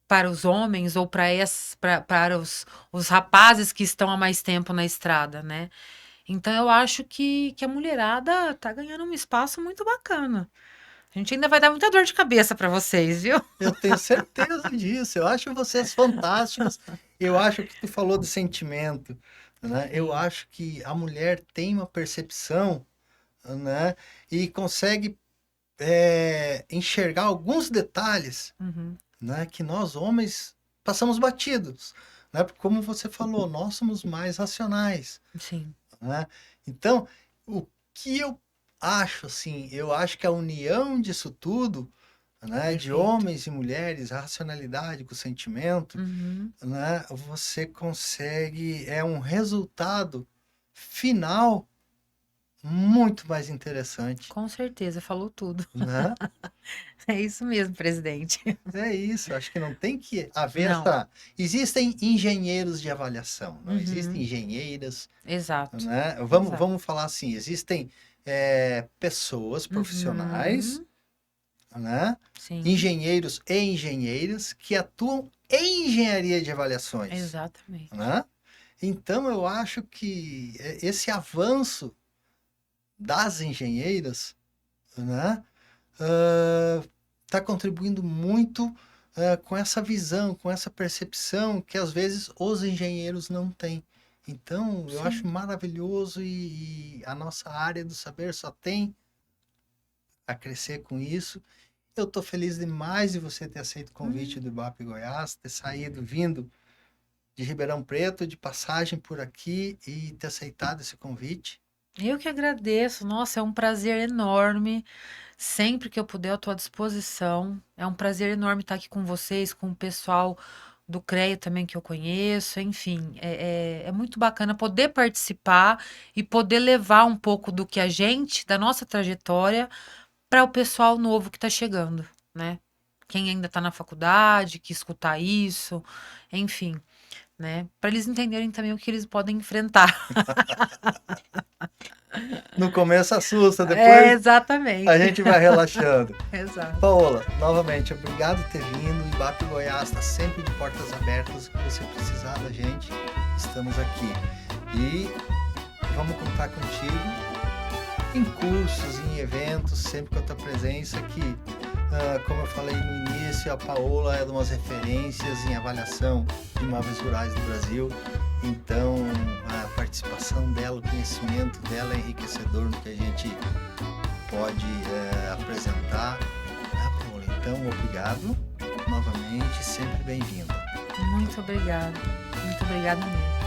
Para os homens ou para os rapazes que estão há mais tempo na estrada, né? Então eu acho que a mulherada tá ganhando um espaço muito bacana. A gente ainda vai dar muita dor de cabeça para vocês, viu? Eu tenho certeza disso. Eu acho vocês fantásticos. Eu acho que tu falou de sentimento, né? Eu Sim. acho que a mulher tem uma percepção, né? E consegue enxergar alguns detalhes, Uhum. né? Que nós homens passamos batidos, né? Porque como você falou, nós somos mais racionais, Sim, né? Então, o que eu acho, assim, eu acho que a união disso tudo, né, de perfeito. homens e mulheres, a racionalidade com o sentimento, Uhum. né, você consegue, é um resultado final muito mais interessante, Com certeza, falou tudo. né? É isso mesmo, presidente. É isso, acho que não tem que haver Não. essa. Existem engenheiros de avaliação, não existem Uhum. engenheiras, Exato. né? Vamos, Exato. vamos falar assim: existem pessoas profissionais, Uhum. né? Sim, Engenheiros e engenheiras que atuam em engenharia de avaliações, exatamente. né? Então eu acho que esse avanço das engenheiras, né, está contribuindo muito com essa visão, com essa percepção que às vezes os engenheiros não têm. Então, eu acho Sim. maravilhoso e a nossa área do saber só tem a crescer com isso. Eu estou feliz demais de você ter aceito o convite Hum. do Ibope Goiás, ter saído, vindo de Ribeirão Preto, de passagem por aqui e ter aceitado esse convite. Eu que agradeço. Nossa, é um prazer enorme. Sempre que eu puder, eu estou à disposição. É um prazer enorme estar aqui com vocês, com o pessoal do CREA também que eu conheço. Enfim, é muito bacana poder participar e poder levar um pouco do que a gente, da nossa trajetória, para o pessoal novo que está chegando, né? Quem ainda está na faculdade, que escutar isso, enfim, né? Para eles entenderem também o que eles podem enfrentar. No começo assusta, É, depois a exatamente. gente vai relaxando. Exato. Paola, novamente, obrigado por ter vindo. O Ibape Goiás está sempre de portas abertas. Se você precisar da gente, estamos aqui. E vamos contar contigo em cursos, em eventos, sempre com a tua presença aqui. Como eu falei no início, a Paola é uma das referências em avaliação de imóveis rurais do Brasil. Então, a participação dela, o conhecimento dela é enriquecedor no que a gente pode apresentar. Paola, então, obrigado novamente, sempre bem-vinda. Muito obrigada. Muito obrigada mesmo.